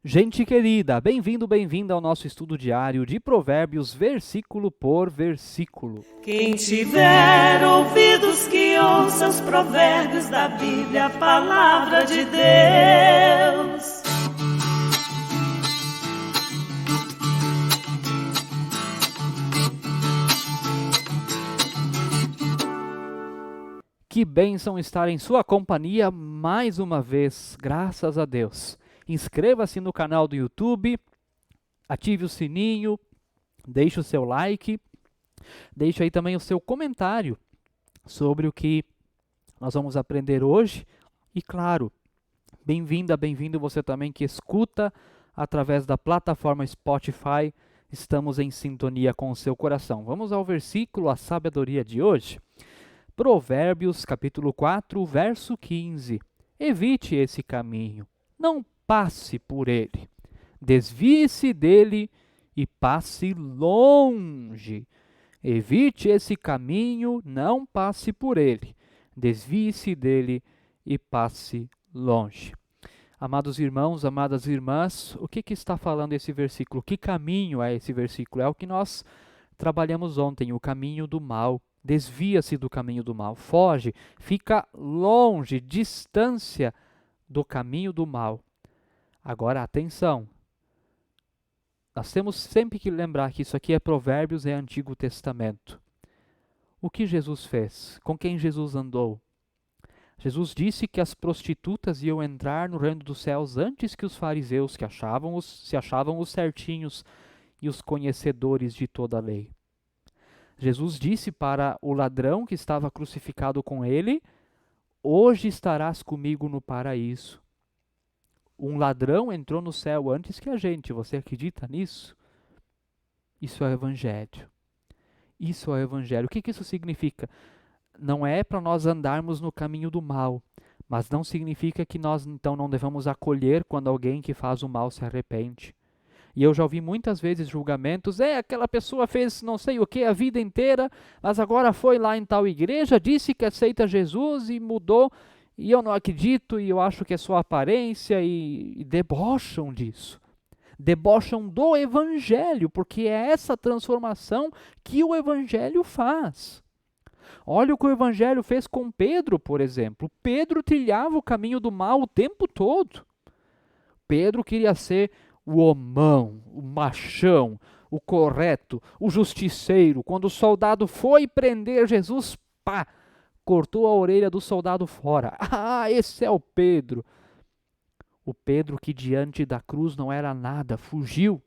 Gente querida, bem-vindo, bem-vinda ao nosso estudo diário de Provérbios, versículo por versículo. Quem tiver ouvidos que ouça os provérbios da Bíblia, a palavra de Deus. Que bênção estar em sua companhia mais uma vez, graças a Deus. Inscreva-se no canal do YouTube, ative o sininho, deixe o seu like, deixe aí também o seu comentário sobre o que nós vamos aprender hoje. E claro, bem-vinda, bem-vindo você também que escuta através da plataforma Spotify. Estamos em sintonia com o seu coração. Vamos ao versículo, a sabedoria de hoje. Provérbios, capítulo 4, verso 15. Evite esse caminho, não passe por ele. Desvie-se dele e passe longe. Evite esse caminho, não passe por ele. Desvie-se dele e passe longe. Amados irmãos, amadas irmãs, o que está falando esse versículo? Que caminho é esse versículo? É o que nós trabalhamos ontem, o caminho do mal. Desvia-se do caminho do mal, foge, fica longe, distância do caminho do mal. Agora, atenção, nós temos sempre que lembrar que isso aqui é Provérbios, é Antigo Testamento. O que Jesus fez? Com quem Jesus andou? Jesus disse que as prostitutas iam entrar no reino dos céus antes que os fariseus, que se achavam os certinhos e os conhecedores de toda a lei. Jesus disse para o ladrão que estava crucificado com ele: hoje estarás comigo no paraíso. Um ladrão entrou no céu antes que a gente. Você acredita nisso? Isso é o Evangelho. Isso é o Evangelho. O que isso significa? Não é para nós andarmos no caminho do mal, mas não significa que nós então não devamos acolher quando alguém que faz o mal se arrepende. E eu já ouvi muitas vezes julgamentos: aquela pessoa fez não sei o que a vida inteira, mas agora foi lá em tal igreja, disse que aceita Jesus e mudou, e eu não acredito, e eu acho que é só aparência, e debocham disso. Debocham do Evangelho, porque é essa transformação que o Evangelho faz. Olha o que o Evangelho fez com Pedro, por exemplo. Pedro trilhava o caminho do mal o tempo todo. Pedro queria ser o homão, o machão, o correto, o justiceiro. Quando o soldado foi prender Jesus, pá, cortou a orelha do soldado fora. Ah, esse é o Pedro. O Pedro que diante da cruz não era nada, fugiu.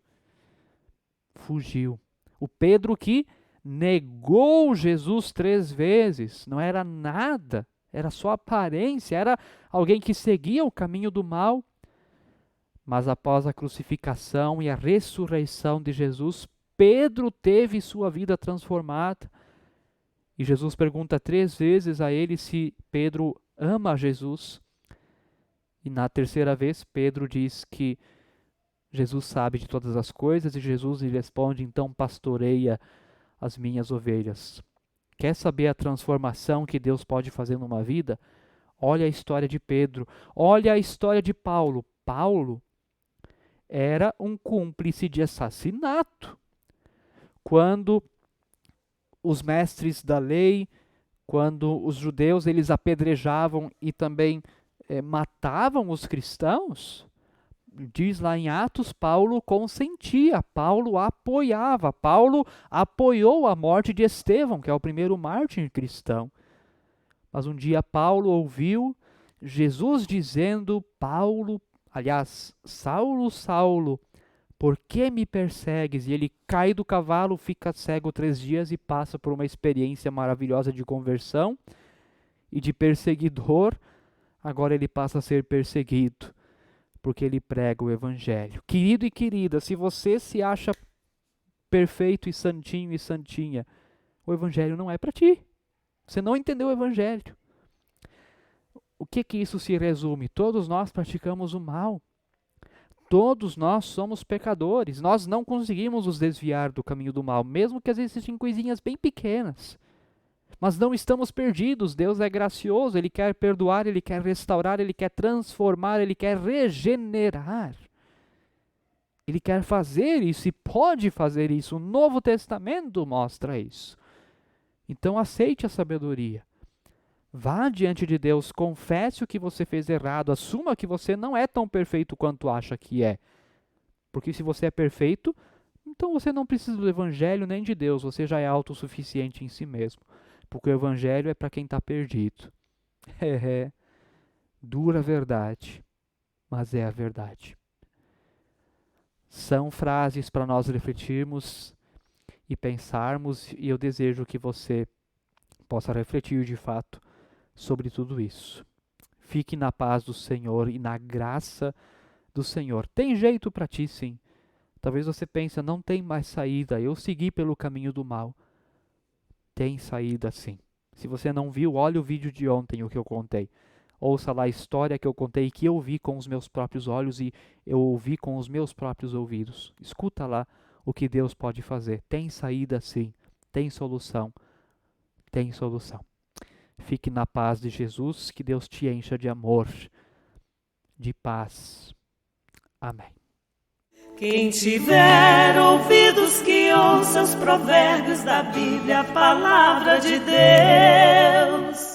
Fugiu. O Pedro que negou Jesus 3 vezes, não era nada, era só aparência, era alguém que seguia o caminho do mal. Mas após a crucificação e a ressurreição de Jesus, Pedro teve sua vida transformada. E Jesus pergunta 3 vezes a ele se Pedro ama Jesus. E na terceira vez, Pedro diz que Jesus sabe de todas as coisas, e Jesus lhe responde: então pastoreia as minhas ovelhas. Quer saber a transformação que Deus pode fazer numa vida? Olha a história de Pedro, olha a história de Paulo. Paulo era um cúmplice de assassinato. Quando os mestres da lei, quando os judeus eles apedrejavam e também matavam os cristãos, diz lá em Atos, Paulo consentia, Paulo apoiava, Paulo apoiou a morte de Estevão, que é o primeiro mártir cristão. Mas um dia Paulo ouviu Jesus dizendo: Saulo, Saulo, por que me persegues? E ele cai do cavalo, fica cego 3 dias e passa por uma experiência maravilhosa de conversão e de perseguidor. Agora ele passa a ser perseguido, porque ele prega o Evangelho. Querido e querida, se você se acha perfeito e santinho e santinha, o Evangelho não é para ti. Você não entendeu o Evangelho. O que isso se resume? Todos nós praticamos o mal. Todos nós somos pecadores. Nós não conseguimos nos desviar do caminho do mal, mesmo que às vezes sejam coisinhas bem pequenas. Mas não estamos perdidos. Deus é gracioso, Ele quer perdoar, Ele quer restaurar, Ele quer transformar, Ele quer regenerar. Ele quer fazer isso e pode fazer isso. O Novo Testamento mostra isso. Então aceite a sabedoria. Vá diante de Deus, confesse o que você fez errado, assuma que você não é tão perfeito quanto acha que é. Porque se você é perfeito, então você não precisa do Evangelho nem de Deus, você já é autossuficiente em si mesmo. Porque o Evangelho é para quem está perdido. Dura verdade, mas é a verdade. São frases para nós refletirmos e pensarmos, e eu desejo que você possa refletir de fato sobre tudo isso. Fique na paz do Senhor e na graça do Senhor. Tem jeito para ti, sim. Talvez você pense, não tem mais saída, eu segui pelo caminho do mal. Tem saída, sim. Se você não viu, olha o vídeo de ontem, o que eu contei. Ouça lá a história que eu contei, que eu vi com os meus próprios olhos e eu ouvi com os meus próprios ouvidos. Escuta lá o que Deus pode fazer. Tem saída, sim. Tem solução. Tem solução. Fique na paz de Jesus, que Deus te encha de amor, de paz. Amém. Quem tiver ouvidos que ouça os provérbios da Bíblia, a palavra de Deus.